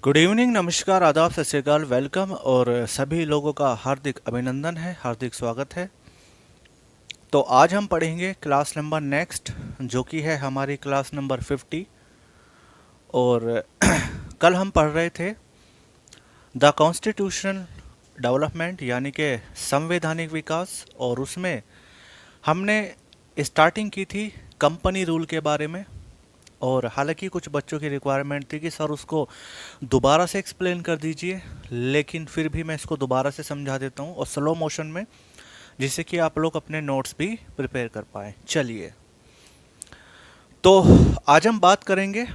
Good evening, नमस्कार, आदाब, सत श्री अकाल, वेलकम और सभी लोगों का हार्दिक अभिनंदन है, हार्दिक स्वागत है। तो आज हम पढ़ेंगे क्लास नंबर नेक्स्ट, जो कि है हमारी क्लास नंबर 50। और कल हम पढ़ रहे थे द कॉन्स्टिट्यूशनल डेवलपमेंट, यानी कि संवैधानिक विकास, और उसमें हमने स्टार्टिंग की थी कंपनी रूल के बारे में। और हालांकि कुछ बच्चों की रिक्वायरमेंट थी कि सर उसको दोबारा से एक्सप्लेन कर दीजिए, लेकिन फिर भी मैं इसको दोबारा से समझा देता हूँ और स्लो मोशन में, जिससे कि आप लोग अपने नोट्स भी प्रिपेयर कर पाएँ। चलिए, तो आज हम बात करेंगे।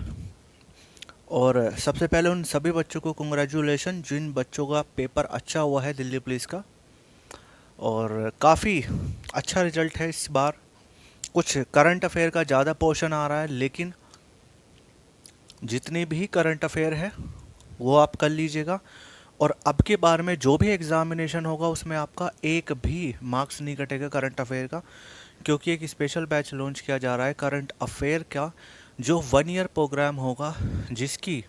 और सबसे पहले उन सभी बच्चों को कंग्रेचुलेशन जिन बच्चों का पेपर अच्छा हुआ है दिल्ली पुलिस का, और काफ़ी अच्छा रिजल्ट है इस बार। कुछ करंट अफेयर का ज़्यादा पोर्शन आ रहा है, लेकिन जितनी भी करंट अफेयर है वो आप कर लीजिएगा। और अब के बार में जो भी एग्जामिनेशन होगा उसमें आपका एक भी मार्क्स नहीं कटेगा करंट अफेयर का, क्योंकि एक स्पेशल बैच लॉन्च किया जा रहा है करंट अफेयर का, जो 1 ईयर प्रोग्राम होगा, जिसकी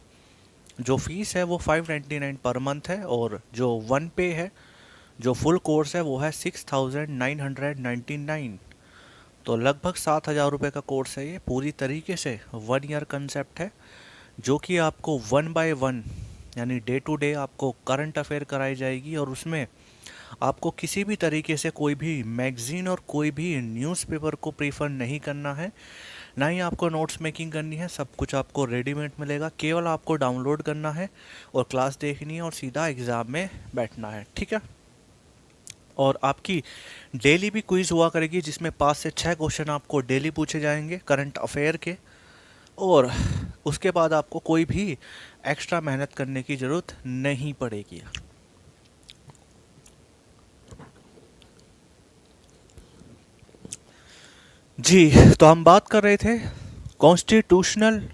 जो फीस है वो 599 पर मंथ है, और जो वन पे है, जो फुल कोर्स है, वो है 6999। तो लगभग 7,000 रुपये का कोर्स है ये, पूरी तरीके से 1 ईयर कंसेप्ट है, जो कि आपको 1 बाय 1 यानी डे टू डे आपको करंट अफेयर कराई जाएगी। और उसमें आपको किसी भी तरीके से कोई भी मैगजीन और कोई भी न्यूज़पेपर को प्रीफर नहीं करना है, ना ही आपको नोट्स मेकिंग करनी है। सब कुछ आपको रेडीमेड मिलेगा, केवल आपको डाउनलोड करना है और क्लास देखनी है और सीधा एग्ज़ाम में बैठना है, ठीक है। और आपकी डेली भी क्विज हुआ करेगी, जिसमें 5 से 6 क्वेश्चन आपको डेली पूछे जाएंगे करंट अफेयर के। और उसके बाद आपको कोई भी एक्स्ट्रा मेहनत करने की ज़रूरत नहीं पड़ेगी। जी, तो हम बात कर रहे थे कॉन्स्टिट्यूशनल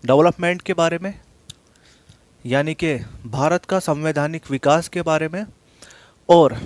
डेवलपमेंट के बारे में, यानी कि भारत का संवैधानिक विकास के बारे में। और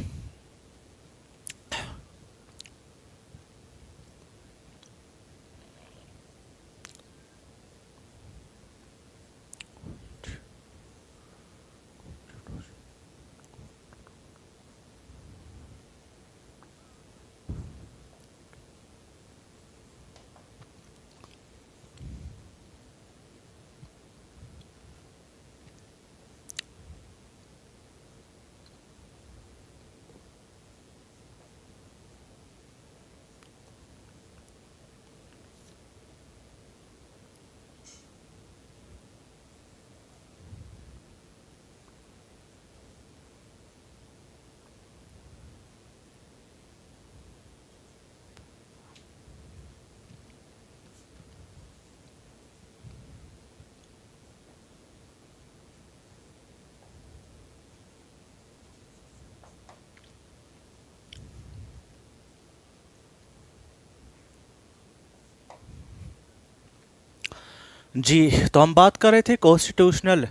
जी, तो हम बात कर रहे थे कॉन्स्टिट्यूशनल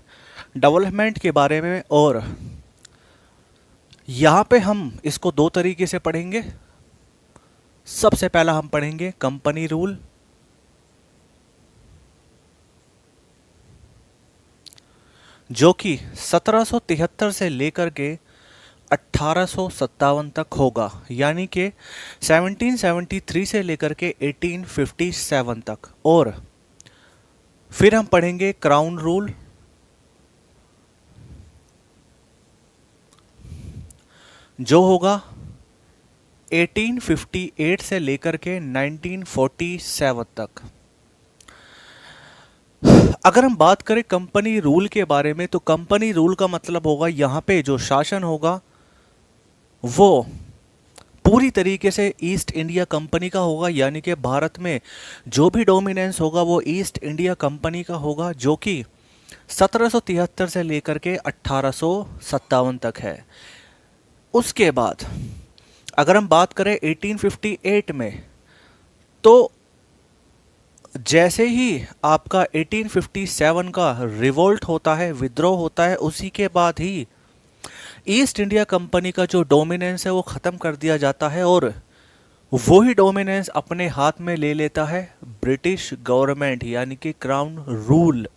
डेवलपमेंट के बारे में। और यहाँ पे हम इसको दो तरीके से पढ़ेंगे। सबसे पहला हम पढ़ेंगे कंपनी रूल, जो कि 1773 से लेकर के 1857 तक होगा, यानी कि 1773 से लेकर के 1857 तक। और फिर हम पढ़ेंगे क्राउन रूल, जो होगा 1858 से लेकर के 1947 तक। अगर हम बात करें कंपनी रूल के बारे में, तो कंपनी रूल का मतलब होगा यहाँ पे जो शासन होगा वो पूरी तरीके से ईस्ट इंडिया कंपनी का होगा, यानी कि भारत में जो भी डोमिनेंस होगा वो ईस्ट इंडिया कंपनी का होगा, जो कि 1773 से लेकर के 1857 तक है। उसके बाद अगर हम बात करें 1858 में, तो जैसे ही आपका 1857 का रिवोल्ट होता है, विद्रोह होता है, उसी के बाद ही ईस्ट इंडिया कंपनी का जो डोमिनेंस है वो ख़त्म कर दिया जाता है, और वही डोमिनेंस अपने हाथ में ले लेता है ब्रिटिश गवर्नमेंट, यानी कि क्राउन रूल।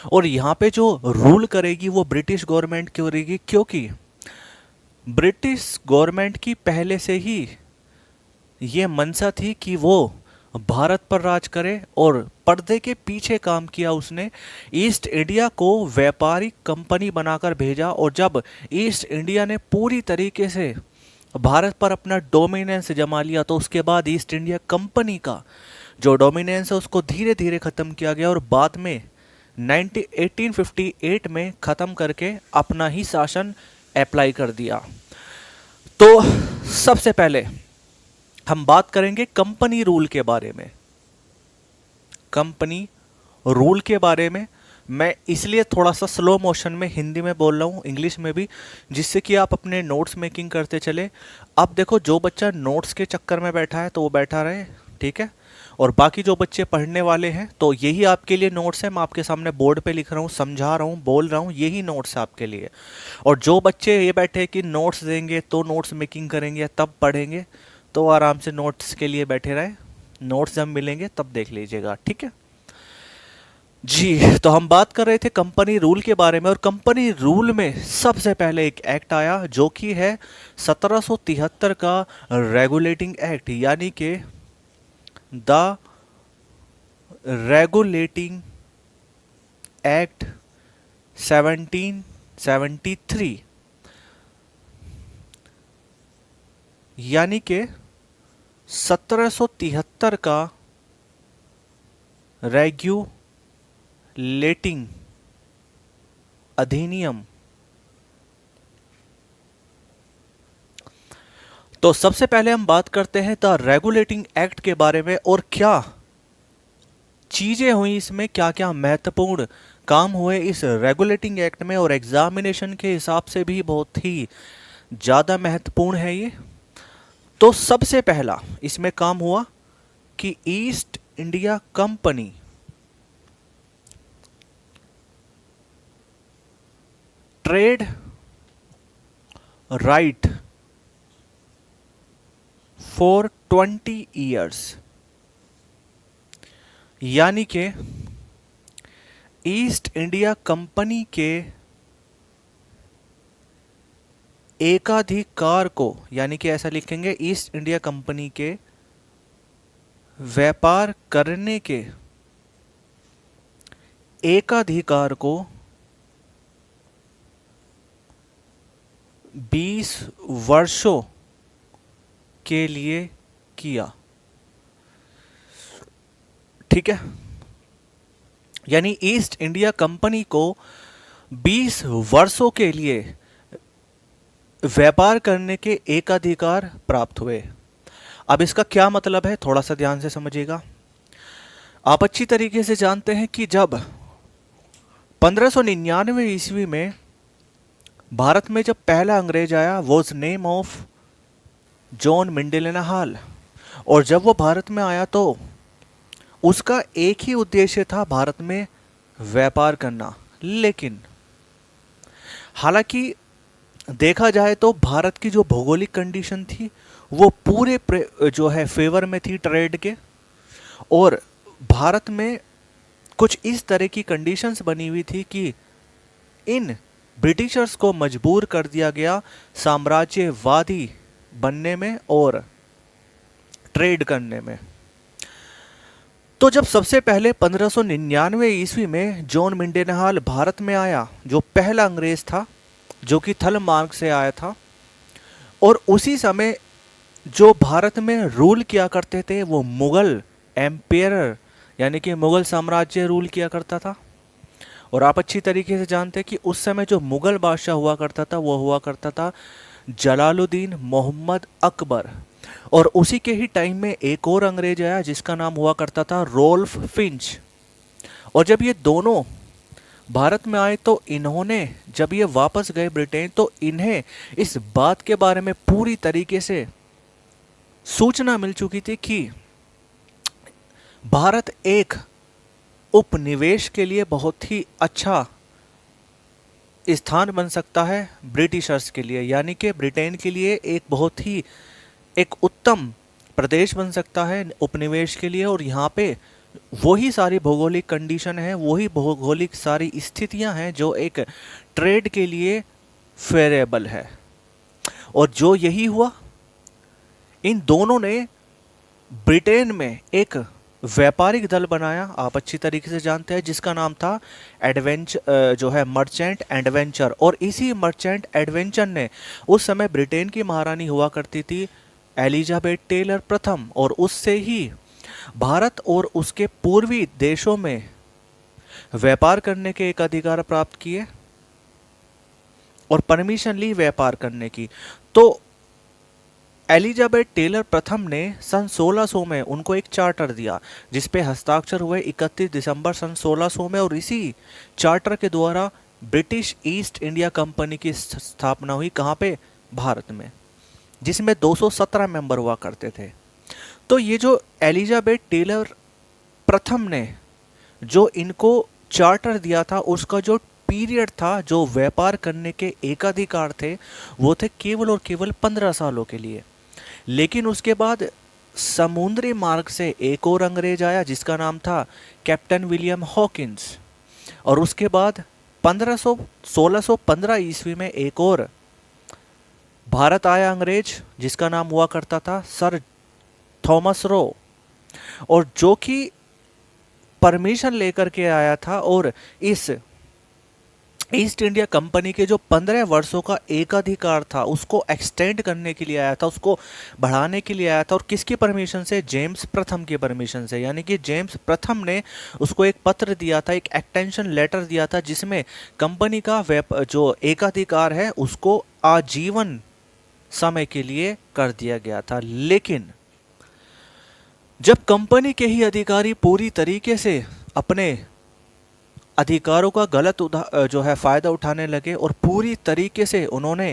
और यहाँ पे जो रूल करेगी वो ब्रिटिश गवर्नमेंट करेगी, क्योंकि ब्रिटिश गवर्नमेंट की पहले से ही ये मंशा थी कि वो भारत पर राज करे, और पर्दे के पीछे काम किया उसने। ईस्ट इंडिया को व्यापारिक कंपनी बनाकर भेजा, और जब ईस्ट इंडिया ने पूरी तरीके से भारत पर अपना डोमिनेंस जमा लिया तो उसके बाद ईस्ट इंडिया कंपनी का जो डोमिनेंस है उसको धीरे धीरे ख़त्म किया गया, और बाद में 1858 में ख़त्म करके अपना ही शासन अप्लाई कर दिया। तो सबसे पहले हम बात करेंगे कंपनी रूल के बारे में। कंपनी रूल के बारे में मैं इसलिए थोड़ा सा स्लो मोशन में हिंदी में बोल रहा हूँ, इंग्लिश में भी, जिससे कि आप अपने नोट्स मेकिंग करते चले। अब देखो, जो बच्चा नोट्स के चक्कर में बैठा है तो वो बैठा रहे, ठीक है, और बाकी जो बच्चे पढ़ने वाले हैं तो यही आपके लिए नोट्स है। मैं आपके सामने बोर्ड पे लिख रहा हूँ, समझा रहा हूँ, बोल रहा हूँ, यही नोट्स है आपके लिए। और जो बच्चे ये बैठे कि नोट्स देंगे तो नोट्स मेकिंग करेंगे तब पढ़ेंगे, तो आराम से नोट्स के लिए बैठे रहे, नोट्स जब मिलेंगे तब देख लीजिएगा, ठीक है जी। तो हम बात कर रहे थे कंपनी रूल के बारे में, और कंपनी रूल में सबसे पहले एक एक्ट आया जो कि है 1773 का रेगुलेटिंग एक्ट, यानी कि द रेगुलेटिंग एक्ट 1773, यानी कि 1773 का रेगुलेटिंग अधिनियम। तो सबसे पहले हम बात करते हैं द रेगुलेटिंग एक्ट के बारे में, और क्या चीजें हुई इसमें, क्या क्या महत्वपूर्ण काम हुए इस रेगुलेटिंग एक्ट में, और एग्जामिनेशन के हिसाब से भी बहुत ही ज़्यादा महत्वपूर्ण है ये। तो सबसे पहला इसमें काम हुआ कि east India company trade right for 20 years, यानी कि ईस्ट इंडिया कंपनी के एकाधिकार को, यानी कि ऐसा लिखेंगे, ईस्ट इंडिया कंपनी के व्यापार करने के एकाधिकार को 20 वर्षों के लिए किया, ठीक है। यानी ईस्ट इंडिया कंपनी को 20 वर्षों के लिए व्यापार करने के एकाधिकार प्राप्त हुए। अब इसका क्या मतलब है, थोड़ा सा ध्यान से समझिएगा। आप अच्छी तरीके से जानते हैं कि जब 1599 ईस्वी में भारत में जब पहला अंग्रेज आया, वॉज नेम ऑफ जॉन मिंडेलेनाहाल, और जब वो भारत में आया तो उसका एक ही उद्देश्य था, भारत में व्यापार करना। लेकिन हालांकि देखा जाए तो भारत की जो भौगोलिक कंडीशन थी वो पूरे जो है फेवर में थी ट्रेड के, और भारत में कुछ इस तरह की कंडीशंस बनी हुई थी कि इन ब्रिटिशर्स को मजबूर कर दिया गया साम्राज्यवादी बनने में और ट्रेड करने में। तो जब सबसे पहले 1599 ईस्वी में जॉन मिंडेनहाल भारत में आया, जो पहला अंग्रेज था, जो कि थल मार्ग से आया था, और उसी समय जो भारत में रूल किया करते थे वो मुगल एम्पायर, यानी कि मुगल साम्राज्य रूल किया करता था। और आप अच्छी तरीके से जानते हैं कि उस समय जो मुगल बादशाह हुआ करता था वो हुआ करता था जलालुद्दीन मोहम्मद अकबर, और उसी के ही टाइम में एक और अंग्रेज आया जिसका नाम हुआ करता था रोल्फ फिंच। और जब ये दोनों भारत में आए तो इन्होंने, जब ये वापस गए ब्रिटेन, तो इन्हें इस बात के बारे में पूरी तरीके से सूचना मिल चुकी थी कि भारत एक उपनिवेश के लिए बहुत ही अच्छा स्थान बन सकता है ब्रिटिशर्स के लिए, यानी कि ब्रिटेन के लिए एक बहुत ही एक उत्तम प्रदेश बन सकता है उपनिवेश के लिए, और यहाँ पे वही सारी भौगोलिक कंडीशन है, वही भौगोलिक सारी स्थितियां हैं जो एक ट्रेड के लिए फेवरेबल है। और जो यही हुआ, इन दोनों ने ब्रिटेन में एक व्यापारिक दल बनाया, आप अच्छी तरीके से जानते हैं, जिसका नाम था एडवेंचर, जो है मर्चेंट एडवेंचर। और इसी मर्चेंट एडवेंचर ने, उस समय ब्रिटेन की महारानी हुआ करती थी एलिजाबेथ टेलर प्रथम, और उससे ही भारत और उसके पूर्वी देशों में व्यापार करने के एक अधिकार प्राप्त किए और परमिशन ली व्यापार करने की। तो एलिजाबेथ टेलर प्रथम ने सन 1600 में उनको एक चार्टर दिया, जिस पे हस्ताक्षर हुए 31 दिसंबर सन 1600 में, और इसी चार्टर के द्वारा ब्रिटिश ईस्ट इंडिया कंपनी की स्थापना हुई। कहाँ पे? भारत में, जिसमें 217 मेंबर हुआ करते थे। तो ये जो एलिजाबेथ टेलर प्रथम ने जो इनको चार्टर दिया था, उसका जो पीरियड था, जो व्यापार करने के एकाधिकार थे, वो थे केवल और केवल 15 सालों के लिए। लेकिन उसके बाद समुद्री मार्ग से एक और अंग्रेज आया, जिसका नाम था कैप्टन विलियम हॉकिंस। और उसके बाद 1615 ईस्वी में एक और भारत आया अंग्रेज, जिसका नाम हुआ करता था सर थॉमस रो, और जो कि परमिशन लेकर के आया था और इस ईस्ट इंडिया कंपनी के जो 15 वर्षों का एकाधिकार था उसको एक्सटेंड करने के लिए आया था, उसको बढ़ाने के लिए आया था। और किसकी परमिशन से? जेम्स प्रथम की परमिशन से। यानी कि जेम्स प्रथम ने उसको एक पत्र दिया था, एक एक्सटेंशन लेटर दिया था, जिसमें कंपनी का जो एकाधिकार है उसको आजीवन समय के लिए कर दिया गया था। लेकिन जब कंपनी के ही अधिकारी पूरी तरीके से अपने अधिकारों का गलत जो है फायदा उठाने लगे और पूरी तरीके से उन्होंने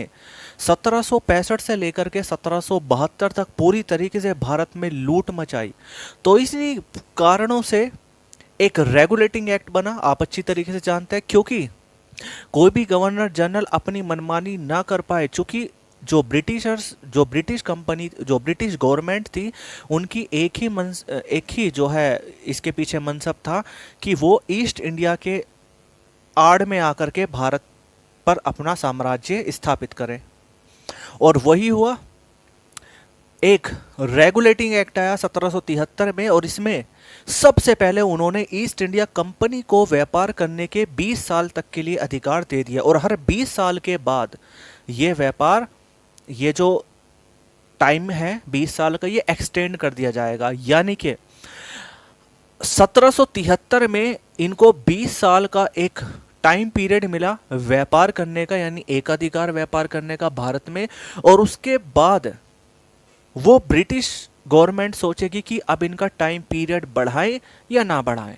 1765 से लेकर के 1772 तक पूरी तरीके से भारत में लूट मचाई, तो इसी कारणों से एक रेगुलेटिंग एक्ट बना, आप अच्छी तरीके से जानते हैं। क्योंकि कोई भी गवर्नर जनरल अपनी मनमानी ना कर पाए, चूंकि जो ब्रिटिश कंपनी, जो ब्रिटिश गवर्नमेंट थी, उनकी एक ही जो है इसके पीछे मनसब था कि वो ईस्ट इंडिया के आड़ में आकर के भारत पर अपना साम्राज्य स्थापित करें। और वही हुआ, एक रेगुलेटिंग एक्ट आया 1773 में, और इसमें सबसे पहले उन्होंने ईस्ट इंडिया कंपनी को व्यापार करने के 20 साल तक के लिए अधिकार दे दिया, और हर 20 साल के बाद ये व्यापार, ये जो टाइम है 20 साल का, ये एक्सटेंड कर दिया जाएगा। यानी कि 1773 में इनको 20 साल का एक टाइम पीरियड मिला व्यापार करने का, यानी एकाधिकार व्यापार करने का भारत में। और उसके बाद वो ब्रिटिश गवर्नमेंट सोचेगी कि अब इनका टाइम पीरियड बढ़ाएं या ना बढ़ाएं,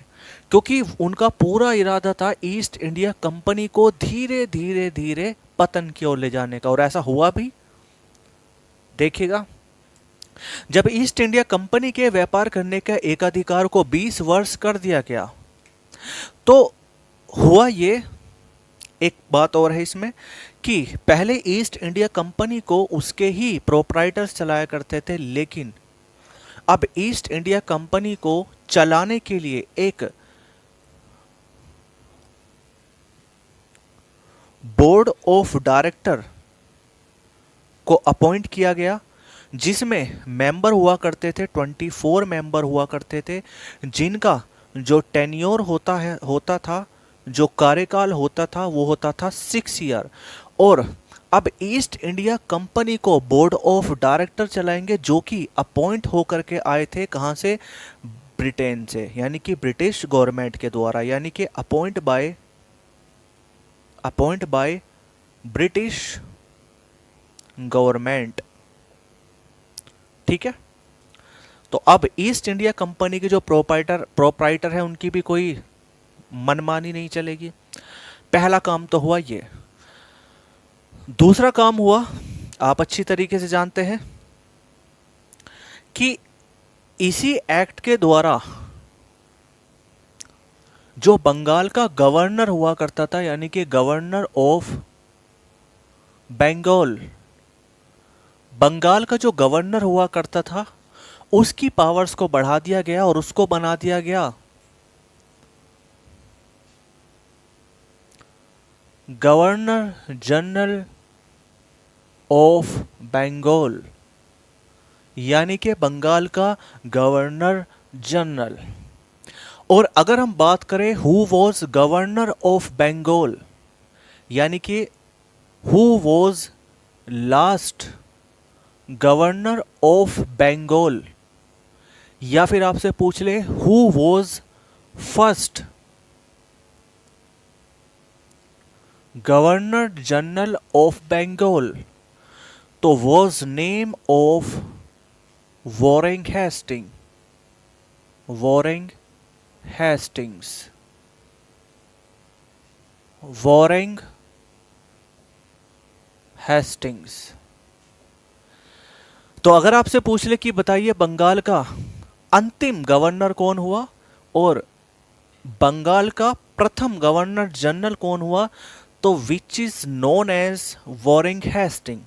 क्योंकि उनका पूरा इरादा था ईस्ट इंडिया कंपनी को धीरे धीरे धीरे पतन की ओर ले जाने का। और ऐसा हुआ भी, देखिएगा। जब ईस्ट इंडिया कंपनी के व्यापार करने के एकाधिकार को 20 वर्ष कर दिया गया, तो हुआ ये, एक बात और है इसमें कि पहले ईस्ट इंडिया कंपनी को उसके ही प्रोप्राइटर्स चलाया करते थे, लेकिन अब ईस्ट इंडिया कंपनी को चलाने के लिए एक बोर्ड ऑफ डायरेक्टर को अपॉइंट किया गया, जिसमें मेंबर हुआ करते थे 24 मेंबर हुआ करते थे, जिनका जो टेन्योर होता था, जो कार्यकाल होता था, वो होता था 6 ईयर। और अब ईस्ट इंडिया कंपनी को बोर्ड ऑफ डायरेक्टर चलाएंगे, जो कि अपॉइंट होकर के आए थे कहाँ से? ब्रिटेन से, यानी कि ब्रिटिश गवर्नमेंट के द्वारा, यानी कि अपॉइंट बाय ब्रिटिश गवर्नमेंट। ठीक है। तो अब ईस्ट इंडिया कंपनी के जो प्रोप्राइटर है, उनकी भी कोई मनमानी नहीं चलेगी। पहला काम तो हुआ ये। दूसरा काम हुआ, आप अच्छी तरीके से जानते हैं कि इसी एक्ट के द्वारा जो बंगाल का गवर्नर हुआ करता था, यानी कि गवर्नर ऑफ बंगाल, बंगाल का जो गवर्नर हुआ करता था, उसकी पावर्स को बढ़ा दिया गया और उसको बना दिया गया गवर्नर जनरल ऑफ बंगाल, यानी कि बंगाल का गवर्नर जनरल। और अगर हम बात करें who was governor of Bengal, यानी कि who was last governor of Bengal, या फिर आपसे पूछ ले who was first governor general of Bengal, तो was name of Warren Hasting, Warren Hastings, Warren Hastings. तो अगर आपसे पूछ ले कि बताइए बंगाल का अंतिम गवर्नर कौन हुआ और बंगाल का प्रथम गवर्नर जनरल कौन हुआ, तो which is known as Warren Hasting.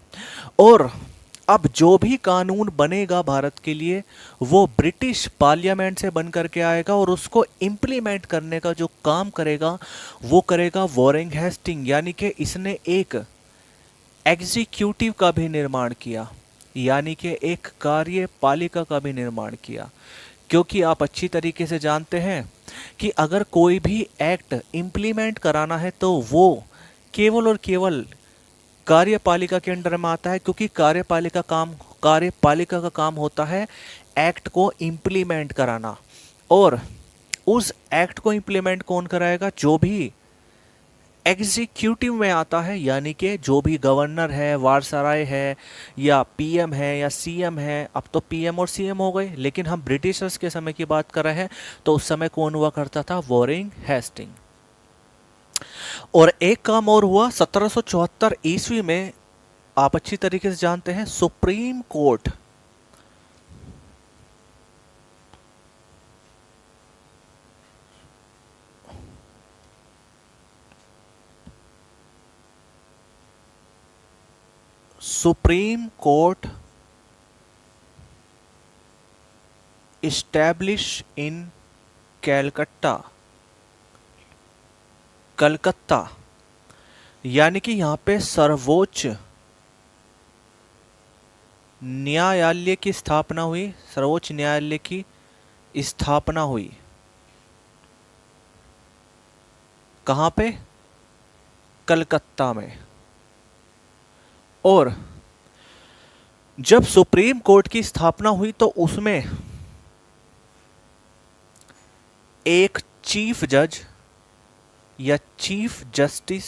और अब जो भी कानून बनेगा भारत के लिए वो ब्रिटिश पार्लियामेंट से बन करके आएगा और उसको इम्प्लीमेंट करने का जो काम करेगा वो करेगा वॉरेन हेस्टिंग, यानी कि इसने एक एग्जीक्यूटिव का भी निर्माण किया, यानी कि एक कार्यपालिका का भी निर्माण किया। क्योंकि आप अच्छी तरीके से जानते हैं कि अगर कोई भी एक्ट इम्प्लीमेंट कराना है तो वो केवल और केवल कार्यपालिका के अंडर में आता है, क्योंकि कार्यपालिका का काम होता है एक्ट को इम्प्लीमेंट कराना। और उस एक्ट को इम्प्लीमेंट कौन कराएगा, जो भी एग्जीक्यूटिव में आता है, यानी कि जो भी गवर्नर है, वायसराय है, या पीएम है या सीएम है। अब तो पीएम और सीएम हो गए, लेकिन हम ब्रिटिशर्स के समय की बात कर रहे हैं, तो उस समय कौन हुआ करता था, वॉरेन हेस्टिंग। और एक काम और हुआ 1774 ईस्वी में, आप अच्छी तरीके से जानते हैं, supreme court supreme court establish in Calcutta, Calcutta, यानी कि यहां पे सर्वोच्च न्यायालय की स्थापना हुई, सर्वोच्च न्यायालय की स्थापना हुई। कहां पे, कलकत्ता में। और जब सुप्रीम कोर्ट की स्थापना हुई तो उसमें एक चीफ जज या चीफ जस्टिस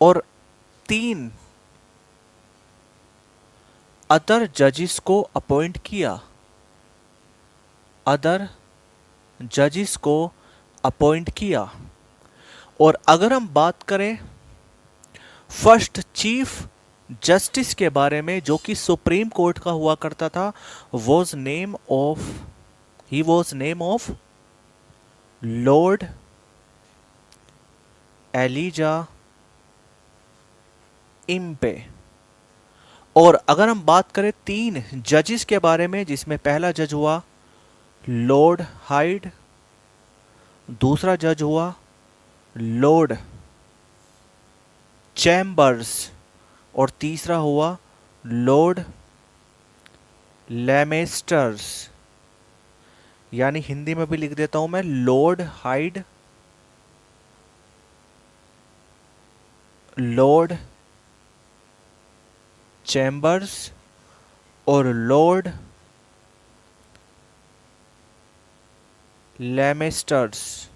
और 3 अदर जजिस को अपॉइंट किया, अदर जजिस को अपॉइंट किया। और अगर हम बात करें फर्स्ट चीफ जस्टिस के बारे में, जो कि सुप्रीम कोर्ट का हुआ करता था, was name of lord Elijah Impey. और अगर हम बात करें 3 जजिस के बारे में, जिसमें पहला जज हुआ लॉर्ड हाइड, दूसरा जज हुआ लॉर्ड चैम्बर्स और तीसरा हुआ लॉर्ड लेमेस्टर्स। यानी हिंदी में भी लिख देता हूं मैं, लॉर्ड हाइड, लॉर्ड चैम्बर्स और लॉर्ड लेमेस्टर्स।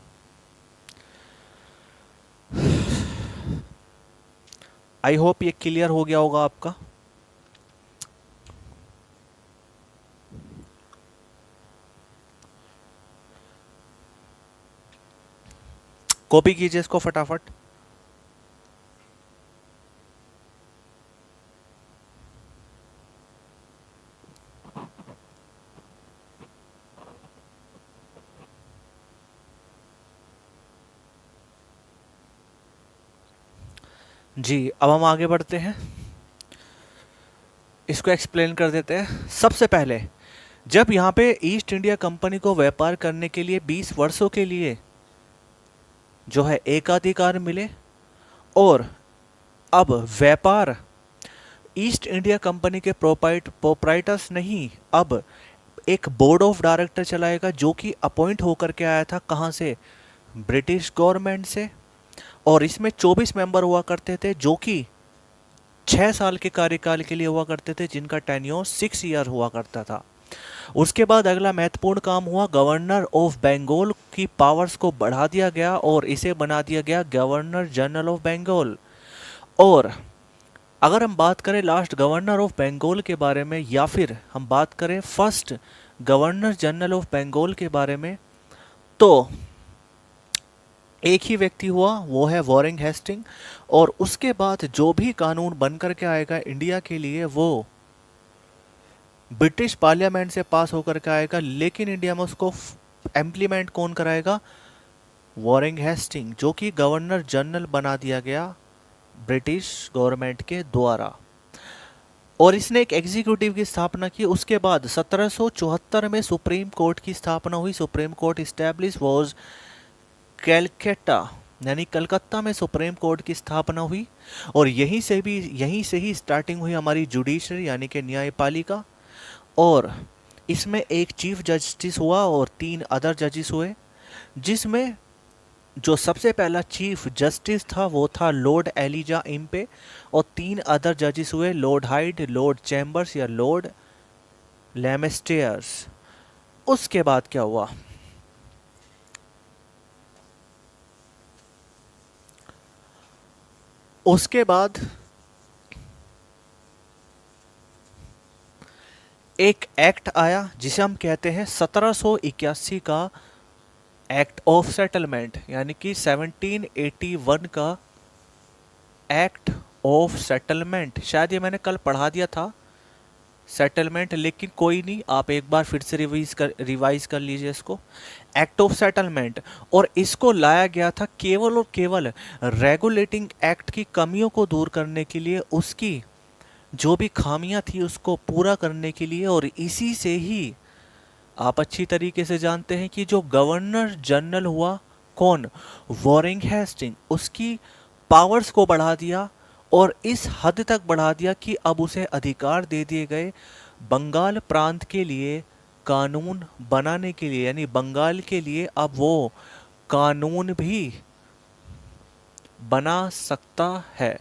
आई होप ये क्लियर हो गया होगा आपका। कॉपी कीजिए इसको फटाफट। जी, अब हम आगे बढ़ते हैं। इसको एक्सप्लेन कर देते हैं। सबसे पहले जब यहाँ पे ईस्ट इंडिया कंपनी को व्यापार करने के लिए 20 वर्षों के लिए जो है एकाधिकार मिले, और अब व्यापार ईस्ट इंडिया कंपनी के प्रोप्राइटर्स नहीं, अब एक बोर्ड ऑफ डायरेक्टर चलाएगा जो कि अपॉइंट होकर के आया था, कहाँ से, ब्रिटिश गवर्नमेंट से। और इसमें 24 मेंबर हुआ करते थे जो कि 6 साल के कार्यकाल के लिए हुआ करते थे, जिनका टेन्योर 6 ईयर हुआ करता था। उसके बाद अगला महत्वपूर्ण काम हुआ, गवर्नर ऑफ बंगाल की पावर्स को बढ़ा दिया गया और इसे बना दिया गया गवर्नर जनरल ऑफ बंगाल। और अगर हम बात करें लास्ट गवर्नर ऑफ बंगाल के बारे में, या फिर हम बात करें first governor general of Bengal के बारे में, तो एक ही व्यक्ति हुआ, वो है वॉरेन हेस्टिंग। और उसके बाद जो भी कानून बन करके आएगा इंडिया के लिए, वो ब्रिटिश पार्लियामेंट से पास होकर के आएगा, लेकिन इंडिया में उसको इम्प्लीमेंट कौन कराएगा, वॉरेन हेस्टिंग, जो कि गवर्नर जनरल बना दिया गया ब्रिटिश गवर्नमेंट के द्वारा। और इसने एक एग्जीक्यूटिव की स्थापना की। उसके बाद 1774 में सुप्रीम कोर्ट की स्थापना हुई। Supreme court establish was Calcutta, यानी कलकत्ता में सुप्रीम कोर्ट की स्थापना हुई। और यहीं से ही स्टार्टिंग हुई हमारी जुडिशरी, यानी कि न्यायपालिका। और इसमें एक चीफ जस्टिस हुआ और 3 अदर जजेस हुए, जिसमें जो सबसे पहला चीफ जस्टिस था वो था लॉर्ड एलिजा इम्पे, और 3 अदर जजेस हुए, लॉर्ड हाइड, लॉर्ड चैम्बर्स या लॉर्ड लेमेस्टेयर्स। उसके बाद क्या हुआ, उसके बाद एक एक्ट आया जिसे हम कहते हैं 1781 का एक्ट ऑफ सेटलमेंट, यानी कि 1781 का एक्ट ऑफ सेटलमेंट। शायद ये मैंने कल पढ़ा दिया था सेटलमेंट, लेकिन कोई नहीं, आप एक बार फिर से रिवाइज कर लीजिए इसको। एक्ट ऑफ सेटलमेंट, और इसको लाया गया था केवल और केवल रेगुलेटिंग एक्ट की कमियों को दूर करने के लिए, उसकी जो भी खामियां थी उसको पूरा करने के लिए। और इसी से ही आप अच्छी तरीके से जानते हैं कि जो गवर्नर जनरल हुआ, कौन, वॉरेन हेस्टिंग, उसकी पावर्स को बढ़ा दिया, और इस हद तक बढ़ा दिया कि अब उसे अधिकार दे दिए गए बंगाल प्रांत के लिए कानून बनाने के लिए, यानी बंगाल के लिए अब वो कानून भी बना सकता है।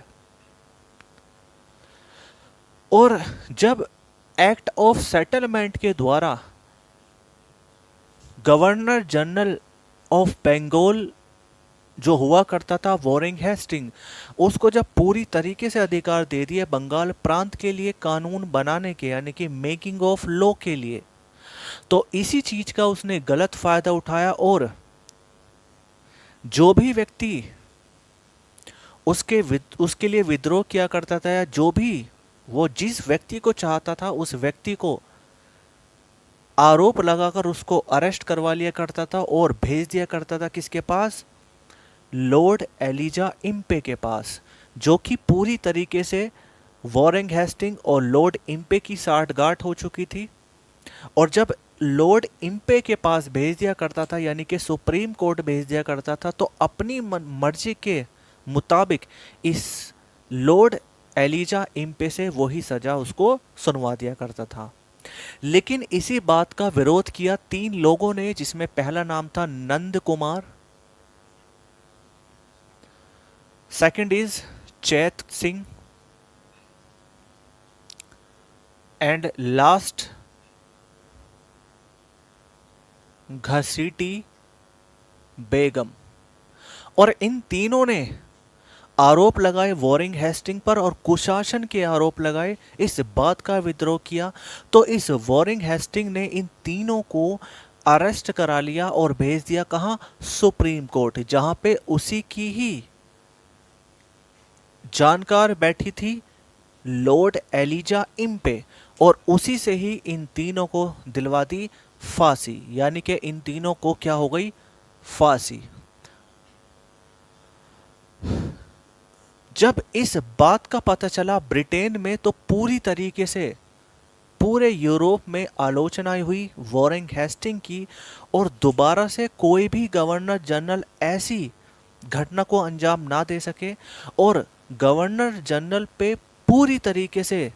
और जब एक्ट ऑफ सेटलमेंट के द्वारा गवर्नर जनरल ऑफ बंगाल जो हुआ करता था वॉरेन हेस्टिंग, उसको जब पूरी तरीके से अधिकार दे दिए बंगाल प्रांत के लिए कानून बनाने के, यानी कि मेकिंग ऑफ लॉ के लिए, तो इसी चीज का उसने गलत फायदा उठाया। और जो भी व्यक्ति उसके लिए विद्रोह किया करता था, या जो भी वो जिस व्यक्ति को चाहता था उस व्यक्ति को आरोप लगाकर उसको अरेस्ट करवा लिया करता था और भेज दिया करता था किसके पास, लॉर्ड एलिजा इम्पे के पास, जो कि पूरी तरीके से वॉरेन हेस्टिंग और लॉर्ड इम्पे की साठगांठ हो चुकी थी। और जब लॉर्ड इम्पे के पास भेज दिया करता था, यानी कि सुप्रीम कोर्ट भेज दिया करता था, तो अपनी मर्जी के मुताबिक इस लॉर्ड एलिजा इम्पे से वही सजा उसको सुनवा दिया करता था। लेकिन इसी बात का विरोध किया 3 लोगों ने, जिसमें पहला नाम था नंद कुमार, सेकंड इज चैत सिंह, एंड लास्ट घसीटी बेगम। और इन तीनों ने आरोप लगाए वॉरेन हेस्टिंग पर और कुशासन के आरोप लगाए, इस बात का विद्रोह किया। तो इस वॉरेन हेस्टिंग ने इन तीनों को अरेस्ट करा लिया और भेज दिया कहां, सुप्रीम कोर्ट, जहां पे उसी की ही जानकार बैठी थी लॉर्ड एलिजा इम्पे, और उसी से ही इन तीनों को दिलवा दी फांसी, यानी कि इन तीनों को क्या हो गई, फांसी। जब इस बात का पता चला ब्रिटेन में, तो पूरी तरीके से पूरे यूरोप में आलोचना हुई वॉरेन हेस्टिंग की, और दोबारा से कोई भी गवर्नर जनरल ऐसी घटना को अंजाम ना दे सके, और गवर्नर जनरल पे पूरी तरीके से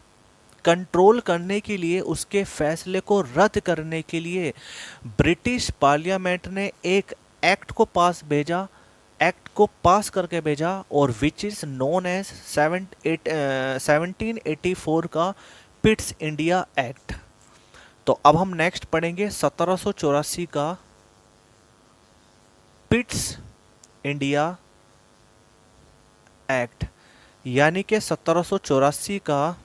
कंट्रोल करने के लिए, उसके फैसले को रद्द करने के लिए ब्रिटिश पार्लियामेंट ने एक एक्ट को पास भेजा, एक्ट को पास करके भेजा, और विच इज नोन एज 1784 का पिट्स इंडिया एक्ट। तो अब हम नेक्स्ट पढ़ेंगे 1784 का पिट्स इंडिया एक्ट, यानी कि 1784 का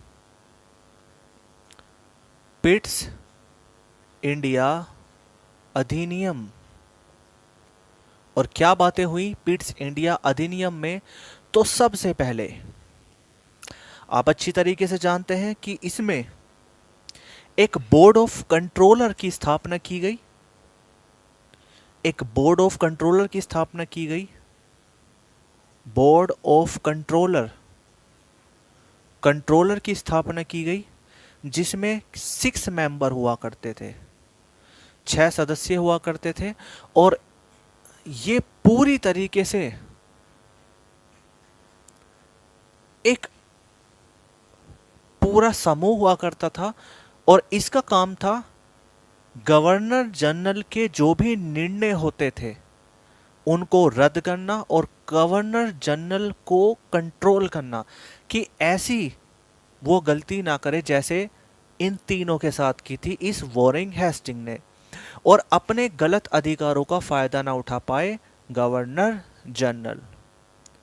पिट्स इंडिया अधिनियम। और क्या बातें हुई पिट्स इंडिया अधिनियम में? तो सबसे पहले आप अच्छी तरीके से जानते हैं कि इसमें एक बोर्ड ऑफ कंट्रोलर की स्थापना की गई, एक बोर्ड ऑफ कंट्रोलर की स्थापना की गई, बोर्ड ऑफ कंट्रोलर, कंट्रोलर की स्थापना की गई, जिसमें 6 मेंबर हुआ करते थे, 6 सदस्य हुआ करते थे, और ये पूरी तरीके से एक पूरा समूह हुआ करता था, और इसका काम था गवर्नर जनरल के जो भी निर्णय होते थे उनको रद्द करना, और गवर्नर जनरल को कंट्रोल करना कि ऐसी वो गलती ना करे जैसे इन तीनों के साथ की थी इस वॉरेन हेस्टिंग ने, और अपने गलत अधिकारों का फायदा ना उठा पाए गवर्नर जनरल।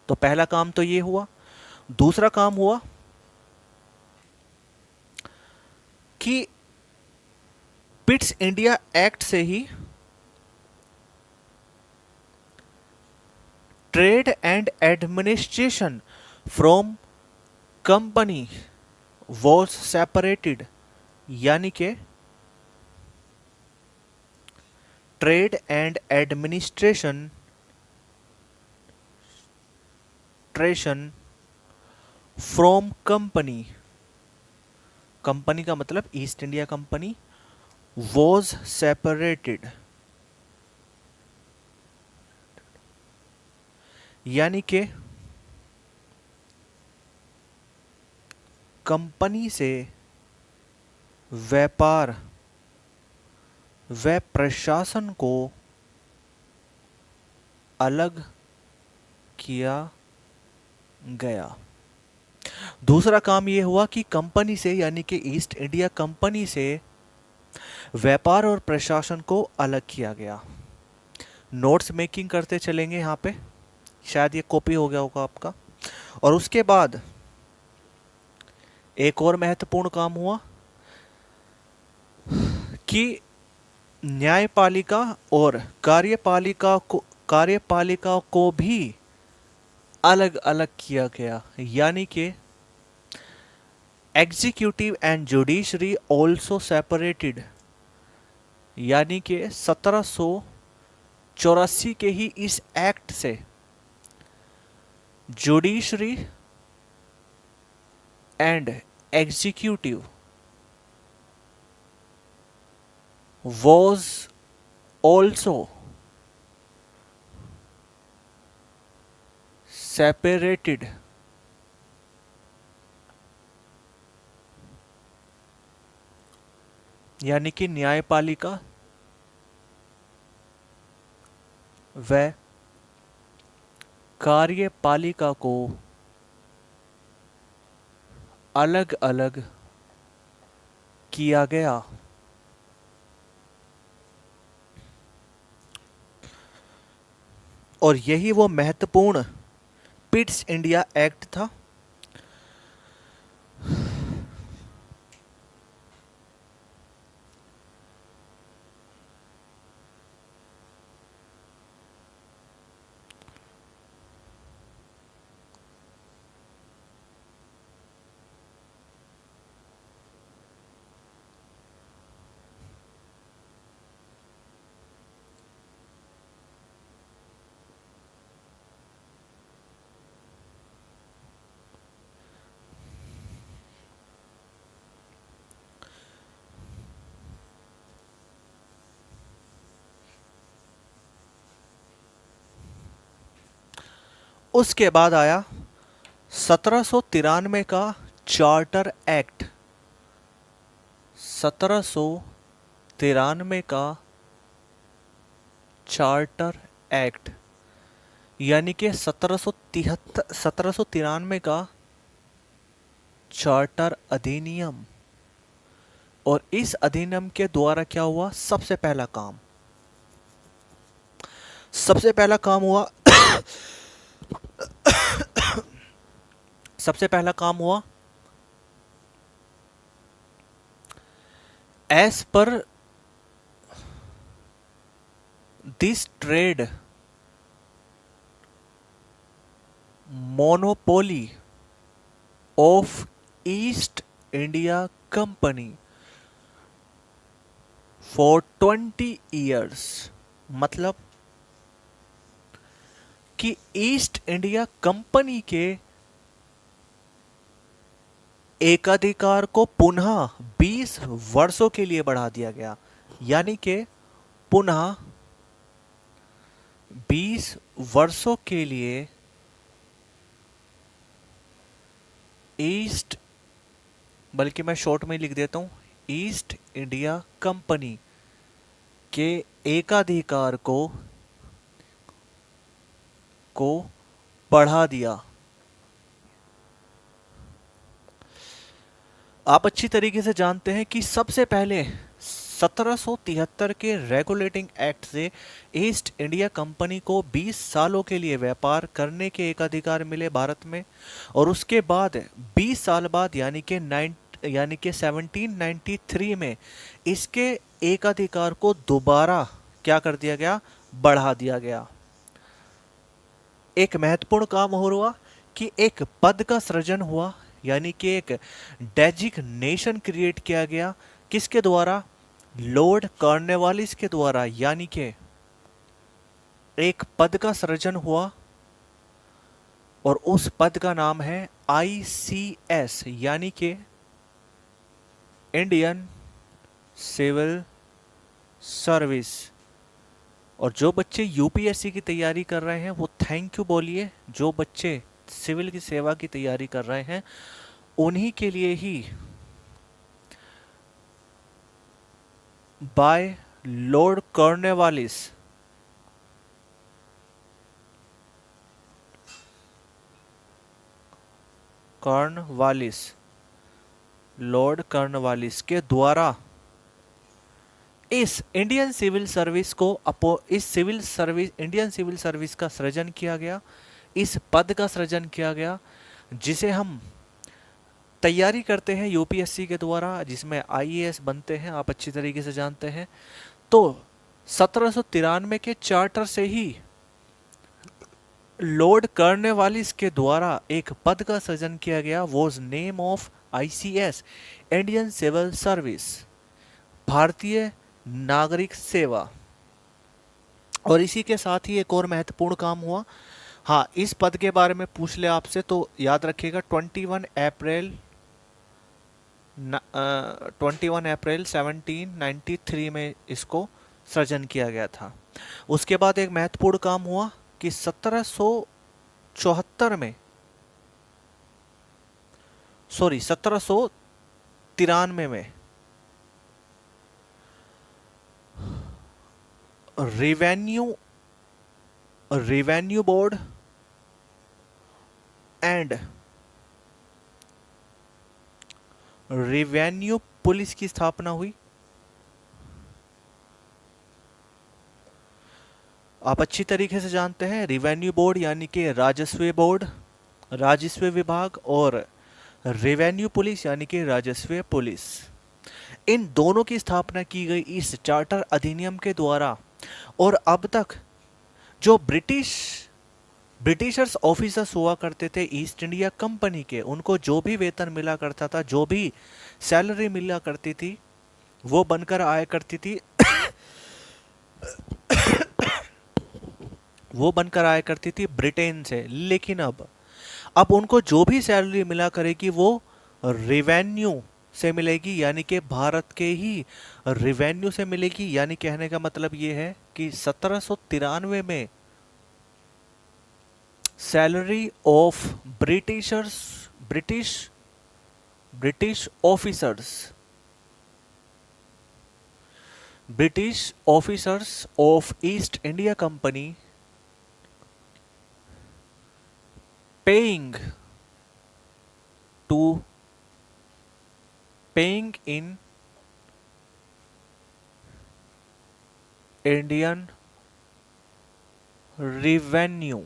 तो पहला काम तो ये हुआ। दूसरा काम हुआ कि पिट्स इंडिया एक्ट से ही trade and administration from company was separated, यानी कि trade and administration from company, company का मतलब East India company, was separated, यानी कि कंपनी से व्यापार व प्रशासन को अलग किया गया। दूसरा काम यह हुआ कि कंपनी से, यानी कि ईस्ट इंडिया कंपनी से व्यापार और प्रशासन को अलग किया गया। नोट्स मेकिंग करते चलेंगे यहाँ पे, शायद ये कॉपी हो गया होगा आपका। और उसके बाद एक और महत्वपूर्ण काम हुआ कि न्यायपालिका और कार्यपालिका को भी अलग अलग किया गया, यानी कि executive and judiciary also separated, यानी कि 1784 के ही इस एक्ट से judiciary and executive was also separated, यानी कि न्यायपालिका व कार्यपालिका को अलग अलग किया गया। और यही वो महत्वपूर्ण पिट्स इंडिया एक्ट था। उसके बाद आया 1793 का चार्टर एक्ट। 1793 का चार्टर एक्ट यानी कि 1793 का चार्टर अधिनियम। और इस अधिनियम के द्वारा क्या हुआ? सबसे पहला काम हुआ सबसे पहला काम हुआ, as per this trade monopoly of East India company for 20 years. मतलब कि ईस्ट इंडिया कंपनी के एकाधिकार को पुनः 20 वर्षों के लिए बढ़ा दिया गया। यानी कि पुनः 20 वर्षों के लिए ईस्ट, बल्कि मैं शॉर्ट में लिख देता हूं, ईस्ट इंडिया कंपनी के एकाधिकार को बढ़ा दिया। आप अच्छी तरीके से जानते हैं कि सबसे पहले 1773 के रेगुलेटिंग एक्ट से ईस्ट इंडिया कंपनी को 20 सालों के लिए व्यापार करने के एकाधिकार मिले भारत में। और उसके बाद 20 साल बाद यानी कि 1793 में इसके एकाधिकार को दोबारा क्या कर दिया गया? बढ़ा दिया गया। एक महत्वपूर्ण काम हो हुआ कि एक पद का सृजन हुआ, यानी कि एक डेजिग्नेशन क्रिएट किया गया। किसके द्वारा? लॉर्ड कॉर्नवालिस के द्वारा। यानी कि एक पद का सृजन हुआ और उस पद का नाम है ICS, यानी कि इंडियन सिविल सर्विस। और जो बच्चे यूपीएससी की तैयारी कर रहे हैं वो थैंक यू बोलिए। जो बच्चे सिविल की सेवा की तैयारी कर रहे हैं उन्हीं के लिए ही by lord Cornwallis lord Cornwallis के द्वारा इस Indian civil service Indian civil service का सृजन किया गया। इस पद का सृजन किया गया जिसे हम तैयारी करते हैं यूपीएससी के द्वारा, जिसमें आईएएस बनते हैं, आप अच्छी तरीके से जानते हैं। तो 1793 के चार्टर से ही लॉर्ड कॉर्नवालिस के द्वारा एक पद का सृजन किया गया। Was name of ICS, Indian civil service, भारतीय नागरिक सेवा। और इसी के साथ ही एक और महत्वपूर्ण काम हुआ। हाँ, इस पद के बारे में पूछ ले आपसे तो याद रखिएगा 21 अप्रैल 1793 में इसको सृजन किया गया था। उसके बाद एक महत्वपूर्ण काम हुआ कि 1793 में revenue board and revenue police की स्थापना हुई। आप अच्छी तरीके से जानते हैं रिवेन्यू बोर्ड यानी कि राजस्व बोर्ड, राजस्व विभाग, और रिवेन्यू पुलिस यानी कि राजस्व पुलिस। इन दोनों की स्थापना की गई इस चार्टर अधिनियम के द्वारा। और अब तक जो ब्रिटिशर्स ऑफिसर्स हुआ करते थे ईस्ट इंडिया कंपनी के, उनको जो भी वेतन मिला करता था, जो भी सैलरी मिला करती थी, वो बनकर आया करती थी वो बनकर आया करती थी ब्रिटेन से। लेकिन अब उनको जो भी सैलरी मिला करेगी वो रिवेन्यू से मिलेगी, यानी कि भारत के ही रिवेन्यू से मिलेगी। यानी कहने का मतलब ये है कि 1793 में salary of Britishers, British officers, British officers of East India company paying to paying in Indian revenue.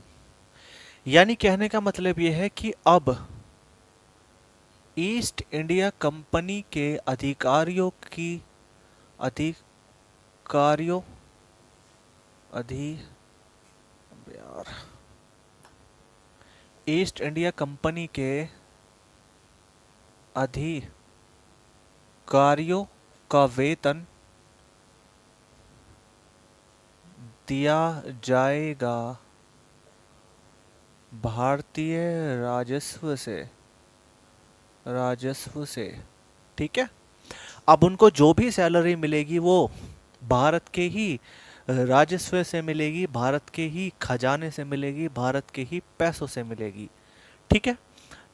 यानी कहने का मतलब यह है कि अब ईस्ट इंडिया कंपनी के अधिकारियों की अधिकारियों अधि यार ईस्ट इंडिया कंपनी के अधिकारियों का वेतन दिया जाएगा भारतीय राजस्व से। ठीक है, अब उनको जो भी सैलरी मिलेगी वो भारत के ही राजस्व से मिलेगी, भारत के ही खजाने से मिलेगी, भारत के ही पैसों से मिलेगी। ठीक है,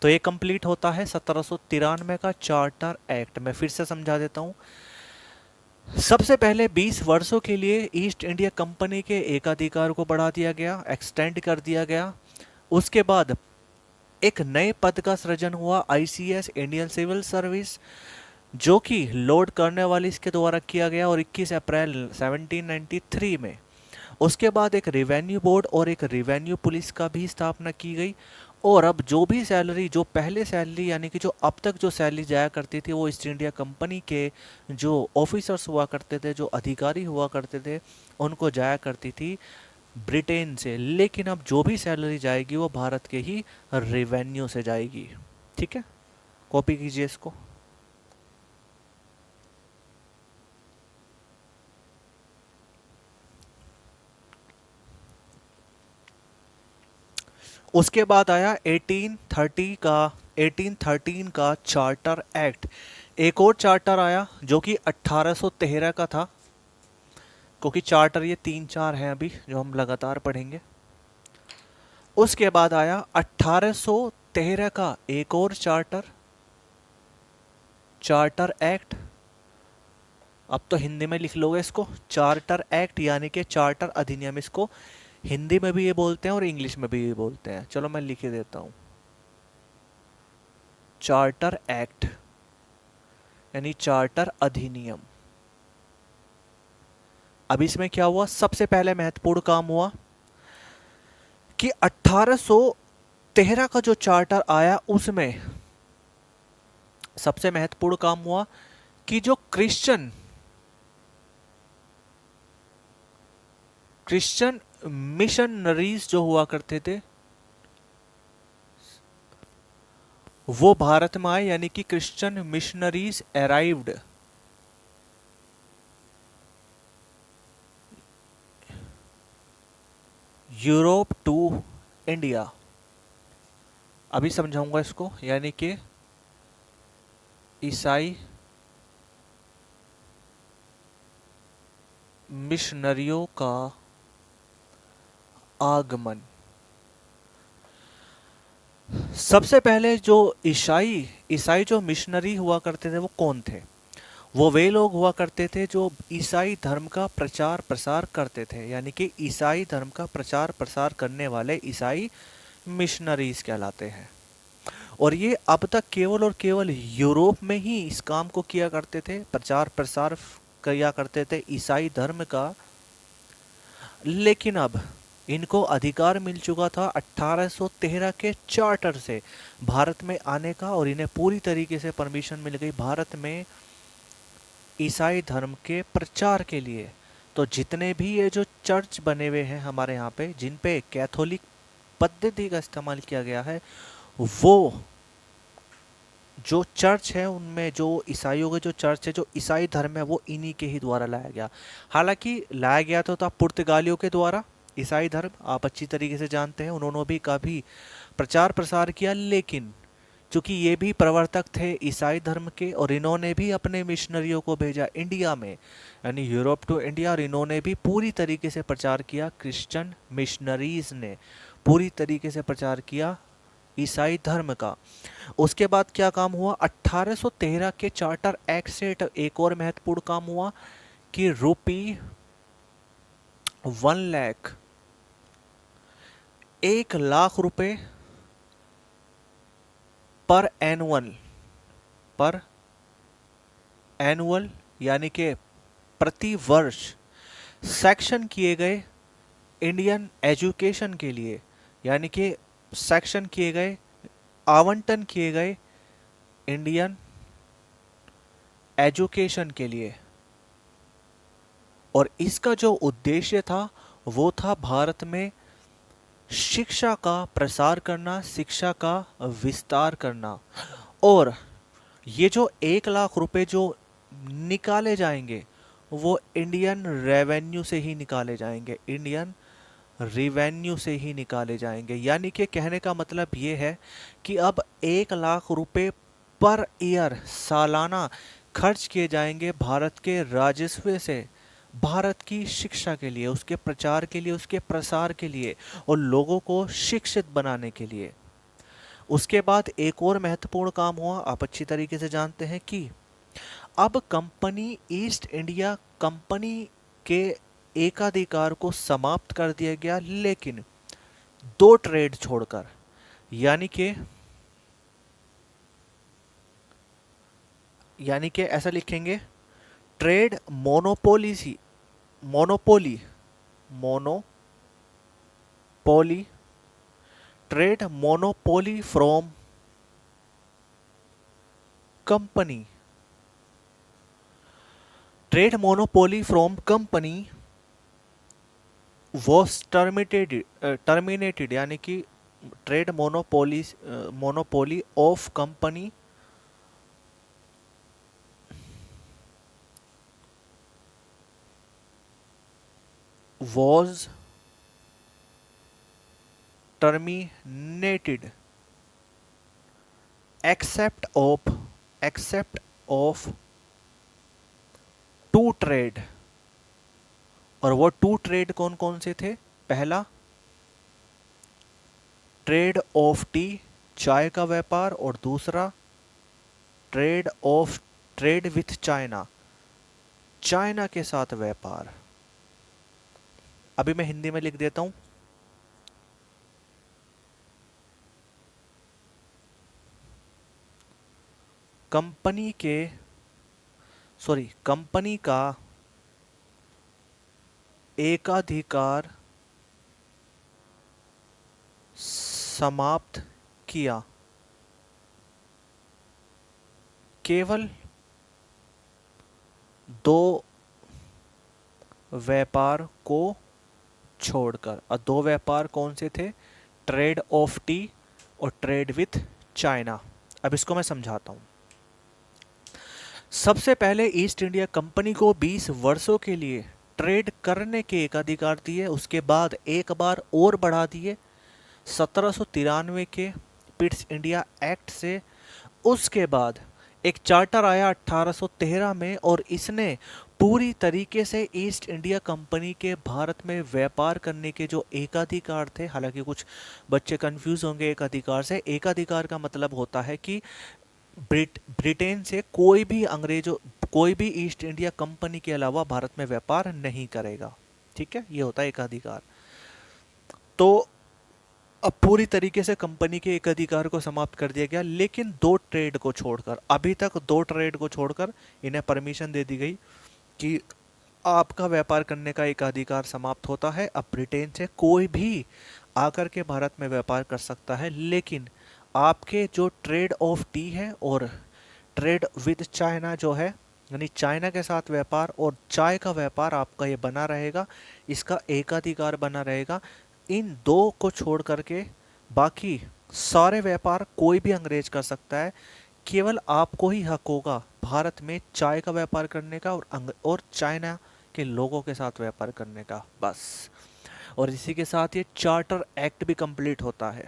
तो ये कंप्लीट होता है 1793 का चार्टर एक्ट। मैं फिर से समझा देता हूँ। सबसे पहले 20 वर्षों के लिए ईस्ट इंडिया कंपनी के एकाधिकार को बढ़ा दिया गया, एक्सटेंड कर दिया गया। उसके बाद एक नए पद का सृजन हुआ, आईसीएस, इंडियन सिविल सर्विस, जो कि लॉर्ड कॉर्नवालिस के द्वारा किया गया और 21 अप्रैल 1793 में। उसके बाद एक रेवेन्यू बोर्ड और एक रेवेन्यू पुलिस का भी स्थापना की गई। और अब जो भी सैलरी, जो पहले सैलरी यानी कि जो अब तक जो सैलरी जाया करती थी वो ईस्ट इंडिया कंपनी के जो ऑफिसर्स हुआ करते थे, जो अधिकारी हुआ करते थे, उनको जाया करती थी ब्रिटेन से। लेकिन अब जो भी सैलरी जाएगी वो भारत के ही रेवेन्यू से जाएगी। ठीक है, कॉपी कीजिए इसको। उसके बाद आया 1813 का चार्टर एक्ट। एक और चार्टर आया जो कि 1813 का था, क्योंकि चार्टर ये 3-4 हैं अभी जो हम लगातार पढ़ेंगे। उसके बाद आया 1813 का एक और चार्टर एक्ट। अब तो हिंदी में लिख लोगे इसको, चार्टर एक्ट यानी कि चार्टर अधिनियम। इसको हिंदी में भी ये बोलते हैं और इंग्लिश में भी ये बोलते हैं। चलो मैं लिख देता हूं, चार्टर एक्ट यानी चार्टर अधिनियम। अब इसमें क्या हुआ, सबसे पहले महत्वपूर्ण काम हुआ कि 1813 का जो चार्टर आया उसमें सबसे महत्वपूर्ण काम हुआ कि जो क्रिश्चियन मिशनरीज जो हुआ करते थे वो भारत में आए, यानी कि Christian missionaries arrived Europe to India. अभी समझाऊंगा इसको, यानी कि ईसाई मिशनरियों का आगमन। सबसे पहले जो ईसाई जो मिशनरी हुआ करते थे वो कौन थे? वो वे लोग हुआ करते थे जो ईसाई धर्म का प्रचार प्रसार करते थे, यानी कि ईसाई धर्म का प्रचार प्रसार करने वाले ईसाई मिशनरीज कहलाते हैं। और ये अब तक केवल और केवल यूरोप में ही इस काम को किया करते थे, प्रचार प्रसार किया करते थे ईसाई धर्म का। लेकिन अब इनको अधिकार मिल चुका था 1813 के चार्टर से भारत में आने का, और इन्हें पूरी तरीके से परमिशन मिल गई भारत में ईसाई धर्म के प्रचार के लिए। तो जितने भी ये जो चर्च बने हुए हैं हमारे यहाँ पे, जिन पे कैथोलिक पद्धति का इस्तेमाल किया गया है, वो जो चर्च है उनमें जो ईसाइयों के जो चर्च है, जो ईसाई धर्म है, वो इन्हीं के ही द्वारा लाया गया। हालांकि लाया गया तो था पुर्तगालियों के द्वारा ईसाई धर्म, आप अच्छी तरीके से जानते हैं, उन्होंने भी काफ़ी प्रचार प्रसार किया। लेकिन चूंकि ये भी प्रवर्तक थे ईसाई धर्म के और इन्होंने भी अपने मिशनरियों को भेजा इंडिया में, यानी यूरोप टू इंडिया, और इन्होंने भी पूरी तरीके से प्रचार किया। क्रिश्चियन मिशनरीज ने पूरी तरीके से प्रचार किया ईसाई धर्म का। उसके बाद क्या काम हुआ, 1813 के चार्टर एक्ट से एक और महत्वपूर्ण काम हुआ कि रुपी 1 लाख, 1 लाख रुपए पर एनुअल, पर एनुअल यानी कि प्रति वर्ष सेक्शन किए गए इंडियन एजुकेशन के लिए, यानी कि सेक्शन किए गए, आवंटन किए गए इंडियन एजुकेशन के लिए। और इसका जो उद्देश्य था वो था भारत में शिक्षा का प्रसार करना, शिक्षा का विस्तार करना। और ये जो 1 लाख रुपए जो निकाले जाएंगे वो इंडियन रेवेन्यू से ही निकाले जाएंगे, इंडियन रिवेन्यू से ही निकाले जाएंगे। यानी कि कहने का मतलब ये है कि अब 1 लाख रुपए पर ईयर सालाना खर्च किए जाएंगे भारत के राजस्व से, भारत की शिक्षा के लिए, उसके प्रचार के लिए, उसके प्रसार के लिए और लोगों को शिक्षित बनाने के लिए। उसके बाद एक और महत्वपूर्ण काम हुआ, आप अच्छी तरीके से जानते हैं कि अब कंपनी ईस्ट इंडिया कंपनी के एकाधिकार को समाप्त कर दिया गया, लेकिन 2 ट्रेड छोड़कर। यानी कि ऐसा लिखेंगे, trade monopoly, monopoly, monopoly, trade monopoly from company, trade monopoly from company was terminated, यानी कि trade monopoly of company was terminated except of 2 trade. और वो 2 ट्रेड कौन कौन से थे, पहला ट्रेड ऑफ टी, चाय का व्यापार, और दूसरा ट्रेड विथ चाइना, चाइना के साथ व्यापार। अभी मैं हिंदी में लिख देता हूं। कंपनी का एकाधिकार समाप्त किया, केवल 2 व्यापार को छोड़कर। और 2 व्यापार कौन से थे, ट्रेड ऑफ टी और ट्रेड विथ चाइना। अब इसको मैं समझाता हूं। सबसे पहले ईस्ट इंडिया कंपनी को 20 वर्षों के लिए ट्रेड करने के एकाधिकार दिए, उसके बाद एक बार और बढ़ा दिए 1793 के पिट्स इंडिया एक्ट से। उसके बाद एक चार्टर आया 1813 में और इसने पूरी तरीके से ईस्ट इंडिया कंपनी के भारत में व्यापार करने के जो एकाधिकार थे, हालांकि कुछ बच्चे कंफ्यूज होंगे एकाधिकार से, एकाधिकार का मतलब होता है कि ब्रिटेन से कोई भी ईस्ट इंडिया कंपनी के अलावा भारत में व्यापार नहीं करेगा। ठीक है, ये होता है एकाधिकार। तो अब पूरी तरीके से कंपनी के एकाधिकार को समाप्त कर दिया गया, लेकिन 2 ट्रेड को छोड़कर, अभी तक 2 ट्रेड को छोड़कर इन्हें परमिशन दे दी गई कि आपका व्यापार करने का एकाधिकार समाप्त होता है। अब ब्रिटेन से कोई भी आकर के भारत में व्यापार कर सकता है, लेकिन आपके जो ट्रेड ऑफ टी है और ट्रेड विद चाइना जो है, यानी चाइना के साथ व्यापार और चाय का व्यापार आपका ये बना रहेगा, इसका एकाधिकार बना रहेगा। इन 2 को छोड़ करके बाकी सारे व्यापार कोई भी अंग्रेज कर सकता है, केवल आपको ही हक होगा भारत में चाय का व्यापार करने का और चाइना के लोगों के साथ व्यापार करने का, बस। और इसी के साथ ये चार्टर एक्ट भी कंप्लीट होता है।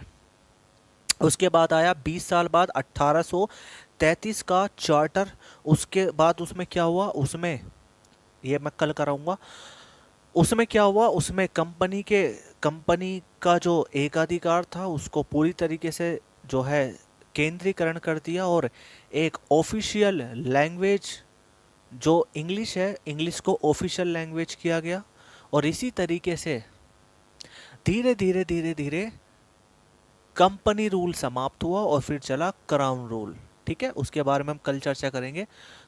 उसके बाद आया 20 साल बाद 1833 का चार्टर। उसके बाद उसमें क्या हुआ, उसमें ये मैं कल कराऊंगा। उसमें क्या हुआ, उसमें कंपनी के कंपनी का जो एकाधिकार था उसको पूरी तरीके से जो है केंद्रीकरण कर दिया, और एक ऑफिशियल लैंग्वेज जो इंग्लिश है, इंग्लिश को ऑफिशियल लैंग्वेज किया गया। और इसी तरीके से धीरे धीरे धीरे धीरे कंपनी रूल समाप्त हुआ और फिर चला क्राउन रूल। ठीक है, उसके बारे में हम कल चर्चा करेंगे।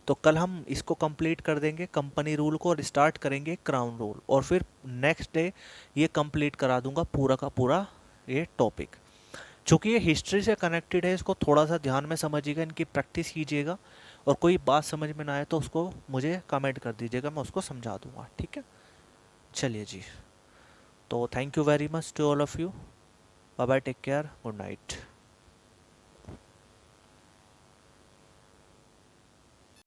तो कल हम इसको कंप्लीट कर देंगे कंपनी रूल को और स्टार्ट करेंगे क्राउन रूल, और फिर नेक्स्ट डे ये कंप्लीट करा दूंगा पूरा का पूरा ये टॉपिक। चूँकि ये हिस्ट्री से कनेक्टेड है, इसको थोड़ा सा ध्यान में समझिएगा, इनकी प्रैक्टिस कीजिएगा, और कोई बात समझ में ना आए तो उसको मुझे कमेंट कर दीजिएगा, मैं उसको समझा दूंगा। ठीक है, चलिए जी, तो thank you very much to all of you. Bye bye, take care, good night.